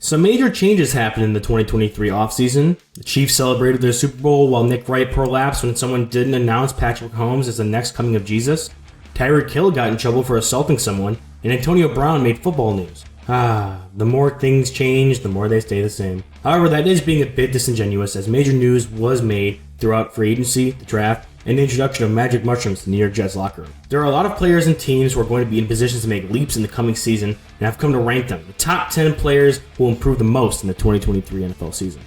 Some major changes happened in the 2023 offseason. The Chiefs celebrated their Super Bowl while Nick Wright prolapsed when someone didn't announce Patrick Mahomes as the next coming of Jesus. Tyreek Hill got in trouble for assaulting someone, and Antonio Brown made football news. The more things change, the more they stay the same. However, that is being a bit disingenuous, as major news was made throughout free agency, the draft, and the introduction of magic mushrooms to the New York Jets locker room. There are a lot of players and teams who are going to be in positions to make leaps in the coming season, and I've come to rank them. The top 10 players who will improve the most in the 2023 NFL season.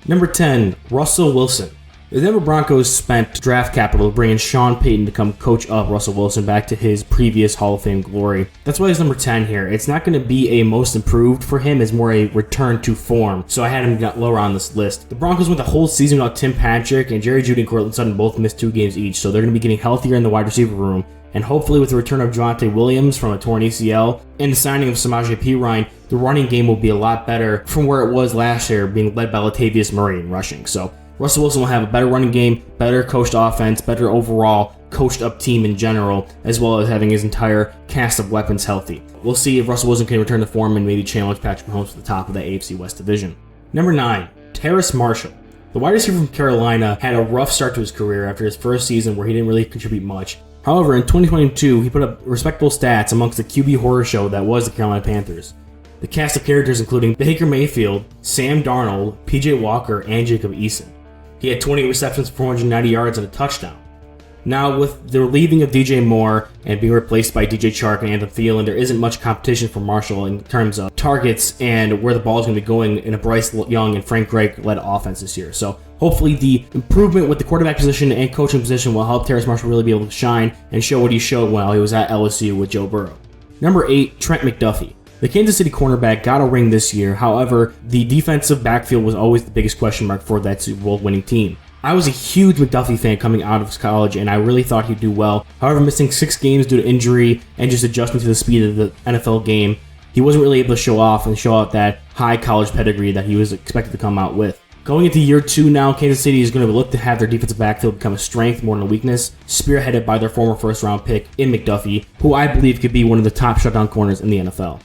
Number 10, Russell Wilson. The Denver Broncos spent draft capital to bring in Sean Payton to come coach up Russell Wilson back to his previous Hall of Fame glory. That's why he's number 10 here. It's not going to be a most improved for him, it's more a return to form. So I had him lower on this list. The Broncos went the whole season without Tim Patrick, and Jerry Jeudy and Courtland Sutton both missed 2 games each, so they're going to be getting healthier in the wide receiver room. And hopefully with the return of Javonte Williams from a torn ACL and the signing of Samaje Perine, the running game will be a lot better from where it was last year, being led by Latavius Murray in rushing. So Russell Wilson will have a better running game, better coached offense, better overall coached up team in general, as well as having his entire cast of weapons healthy. We'll see if Russell Wilson can return to form and maybe challenge Patrick Mahomes to the top of the AFC West division. Number 9, Terrace Marshall. The wide receiver from Carolina had a rough start to his career after his first season where he didn't really contribute much. However, in 2022, he put up respectable stats amongst the QB horror show that was the Carolina Panthers. The cast of characters including Baker Mayfield, Sam Darnold, PJ Walker, and Jacob Eason. He had 20 receptions for 490 yards and a touchdown. Now, with the leaving of DJ Moore and being replaced by DJ Chark and Adam Thielen, there isn't much competition for Marshall in terms of targets and where the ball is going to be going in a Bryce Young and Frank Reich-led offense this year. So hopefully the improvement with the quarterback position and coaching position will help Terrace Marshall really be able to shine and show what he showed while he was at LSU with Joe Burrow. Number 8, Trent McDuffie. The Kansas City cornerback got a ring this year. However, the defensive backfield was always the biggest question mark for that Super Bowl winning team. I was a huge McDuffie fan coming out of college, and I really thought he'd do well. However, missing 6 games due to injury and just adjusting to the speed of the NFL game, he wasn't really able to show off and show out that high college pedigree that he was expected to come out with. Going into year 2 now, Kansas City is going to look to have their defensive backfield become a strength more than a weakness, spearheaded by their former first-round pick in McDuffie, who I believe could be one of the top shutdown corners in the NFL.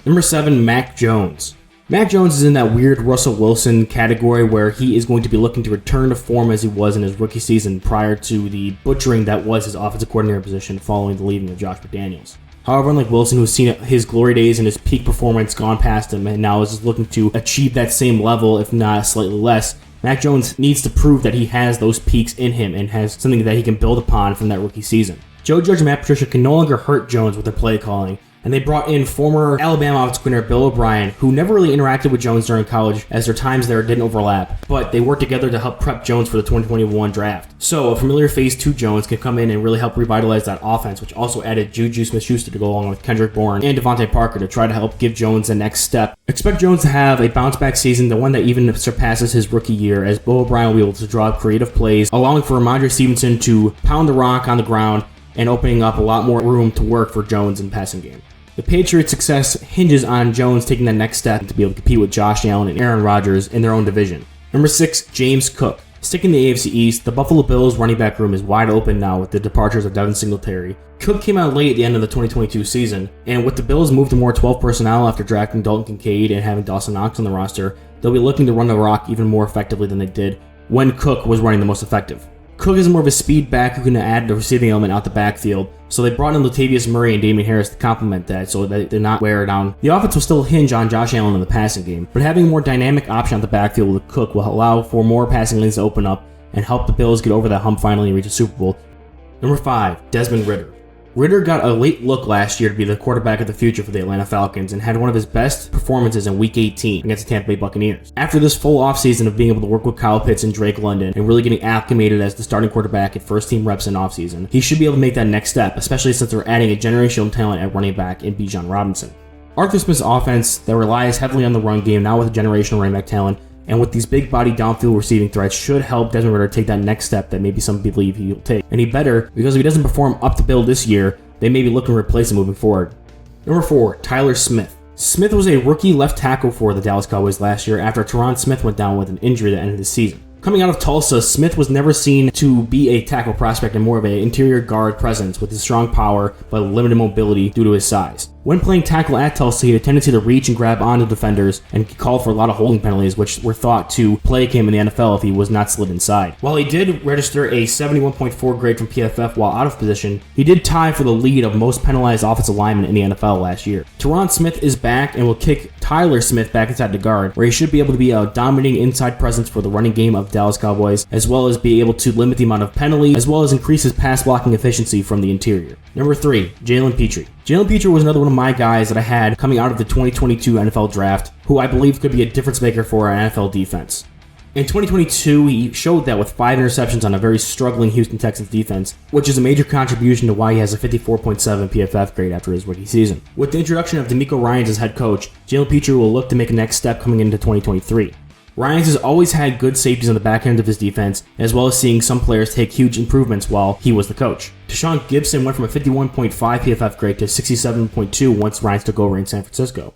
Number 7, Mac Jones. Mac Jones is in that weird Russell Wilson category where he is going to be looking to return to form as he was in his rookie season prior to the butchering that was his offensive coordinator position following the leaving of Josh McDaniels. However, unlike Wilson, who's seen his glory days and his peak performance gone past him and now is just looking to achieve that same level, if not slightly less, Mac Jones needs to prove that he has those peaks in him and has something that he can build upon from that rookie season. Joe Judge and Matt Patricia can no longer hurt Jones with their play calling, and they brought in former Alabama offensive coordinator Bill O'Brien, who never really interacted with Jones during college as their times there didn't overlap, but they worked together to help prep Jones for the 2021 draft. So a familiar face to Jones can come in and really help revitalize that offense, which also added Juju Smith-Schuster to go along with Kendrick Bourne and Devontae Parker to try to help give Jones the next step. Expect Jones to have a bounce-back season, the one that even surpasses his rookie year, as Bill O'Brien will be able to draw up creative plays, allowing for Ramondre Stevenson to pound the rock on the ground and opening up a lot more room to work for Jones in the passing game. The Patriots' success hinges on Jones taking the next step to be able to compete with Josh Allen and Aaron Rodgers in their own division. Number 6, James Cook. Sticking the AFC East, the Buffalo Bills running back room is wide open now with the departures of Devin Singletary. Cook came out late at the end of the 2022 season, and with the Bills moved to more 12 personnel after drafting Dalton Kincaid and having Dawson Knox on the roster, they'll be looking to run the rock even more effectively than they did when Cook was running the most effective. Cook is more of a speed back who can add the receiving element out the backfield, so they brought in Latavius Murray and Damian Harris to complement that so that they're not wear down. The offense will still hinge on Josh Allen in the passing game, but having a more dynamic option at the backfield with Cook will allow for more passing lanes to open up and help the Bills get over that hump finally and reach a Super Bowl. Number 5, Desmond Ridder. Ridder got a late look last year to be the quarterback of the future for the Atlanta Falcons and had one of his best performances in Week 18 against the Tampa Bay Buccaneers. After this full offseason of being able to work with Kyle Pitts and Drake London and really getting acclimated as the starting quarterback at first-team reps in offseason, he should be able to make that next step, especially since they're adding a generational talent at running back in Bijan Robinson. Arthur Smith's offense that relies heavily on the run game, now with a generational running back talent, and with these big body downfield receiving threats should help Desmond Ridder take that next step that maybe some believe he'll take. And he better, because if he doesn't perform up to bill this year, they may be looking to replace him moving forward. Number 4, Tyler Smith. Smith was a rookie left tackle for the Dallas Cowboys last year after Teron Smith went down with an injury at the end of the season. Coming out of Tulsa, Smith was never seen to be a tackle prospect and more of an interior guard presence with his strong power but limited mobility due to his size. When playing tackle at Tulsa, he had a tendency to reach and grab onto defenders and called for a lot of holding penalties, which were thought to plague him in the NFL if he was not slid inside. While he did register a 71.4 grade from PFF while out of position, he did tie for the lead of most penalized offensive linemen in the NFL last year. Teron Smith is back and will kick Tyler Smith back inside the guard, where he should be able to be a dominating inside presence for the running game of Dallas Cowboys, as well as be able to limit the amount of penalties, as well as increase his pass blocking efficiency from the interior. Number 3, Jalen Petrie. Jalen Petrie was another one of my guys that I had coming out of the 2022 NFL Draft, who I believe could be a difference maker for our NFL defense. In 2022, he showed that with 5 interceptions on a very struggling Houston Texans defense, which is a major contribution to why he has a 54.7 PFF grade after his rookie season. With the introduction of DeMeco Ryans as head coach, Jalen Petrie will look to make a next step coming into 2023. Ryans has always had good safeties on the back end of his defense, as well as seeing some players take huge improvements while he was the coach. Deshaun Gibson went from a 51.5 PFF grade to 67.2 once Ryans took over in San Francisco.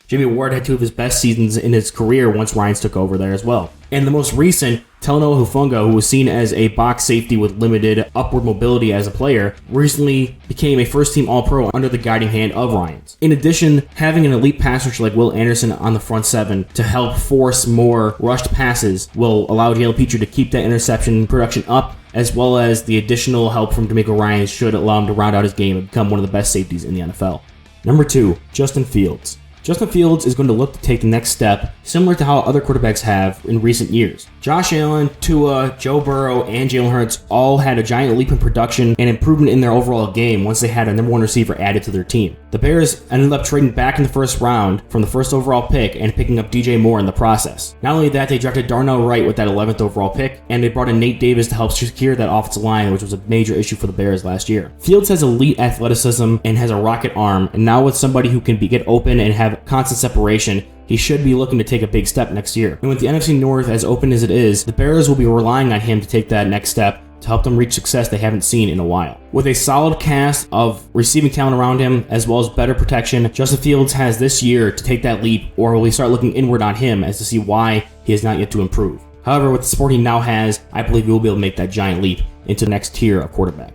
Jimmy Ward had 2 of his best seasons in his career once Ryans took over there as well. And the most recent, Talanoa Hufanga, who was seen as a box safety with limited upward mobility as a player, recently became a first-team All-Pro under the guiding hand of Ryans. In addition, having an elite pass rusher like Will Anderson on the front 7 to help force more rushed passes will allow Jalen Petrie to keep that interception production up, as well as the additional help from DeMeco Ryans should allow him to round out his game and become one of the best safeties in the NFL. Number 2, Justin Fields. Justin Fields is going to look to take the next step, similar to how other quarterbacks have in recent years. Josh Allen, Tua, Joe Burrow, and Jalen Hurts all had a giant leap in production and improvement in their overall game once they had a number 1 receiver added to their team. The Bears ended up trading back in the first round from the first overall pick and picking up DJ Moore in the process. Not only that, they drafted Darnell Wright with that 11th overall pick, and they brought in Nate Davis to help secure that offensive line, which was a major issue for the Bears last year. Fields has elite athleticism and has a rocket arm, and now with somebody who can get open and have constant separation, he should be looking to take a big step next year. And with the NFC North as open as it is, the Bears will be relying on him to take that next step to help them reach success they haven't seen in a while. With a solid cast of receiving talent around him, as well as better protection, Justin Fields has this year to take that leap, or will we start looking inward on him as to see why he has not yet to improve. However, with the support he now has, I believe he will be able to make that giant leap into the next tier of quarterback.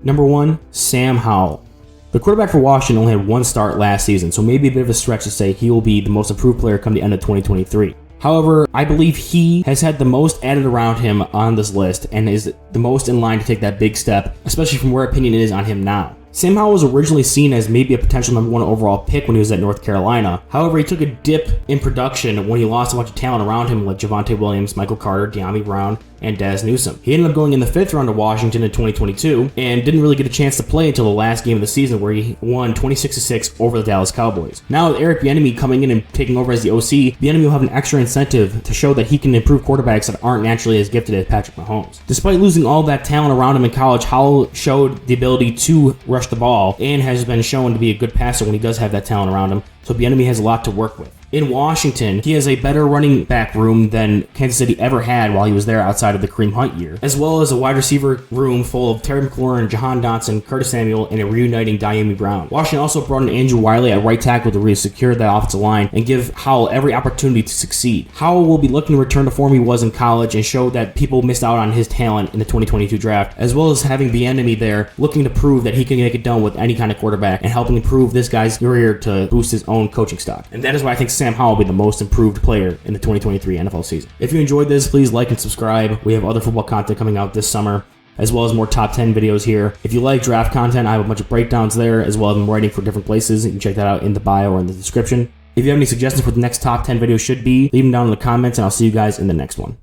Number 1, Sam Howell. The quarterback for Washington only had 1 start last season, so maybe a bit of a stretch to say he will be the most improved player come the end of 2023. However, I believe he has had the most added around him on this list and is the most in line to take that big step, especially from where opinion is on him now. Sam Howell was originally seen as maybe a potential number 1 overall pick when he was at North Carolina. However, he took a dip in production when he lost a bunch of talent around him like Javonte Williams, Michael Carter, De'Ami Brown, and Daz Newsome. He ended up going in the 5th round to Washington in 2022 and didn't really get a chance to play until the last game of the season where he won 26-6 over the Dallas Cowboys. Now with Eric Bieniemy coming in and taking over as the OC, Bieniemy will have an extra incentive to show that he can improve quarterbacks that aren't naturally as gifted as Patrick Mahomes. Despite losing all that talent around him in college, Howell showed the ability to rush the ball and has been shown to be a good passer when he does have that talent around him, so Bieniemy has a lot to work with. In Washington, he has a better running back room than Kansas City ever had while he was there outside of the Kareem Hunt year, as well as a wide receiver room full of Terry McLaurin, Jahan Dotson, Curtis Samuel, and a reuniting De'Ami Brown. Washington also brought in Andrew Wiley at right tackle to re-secure that offensive line and give Howell every opportunity to succeed. Howell will be looking to return to form he was in college and show that people missed out on his talent in the 2022 draft, as well as having Bieniemy there looking to prove that he can make it done with any kind of quarterback and helping improve this guy's career to boost his own coaching stock. And that is why I think Sam Howell will be the most improved player in the 2023 NFL season. If you enjoyed this, please like and subscribe. We have other football content coming out this summer, as well as more top 10 videos here. If you like draft content, I have a bunch of breakdowns there, as well as I'm writing for different places. You can check that out in the bio or in the description. If you have any suggestions for the next top 10 videos should be, leave them down in the comments, and I'll see you guys in the next one.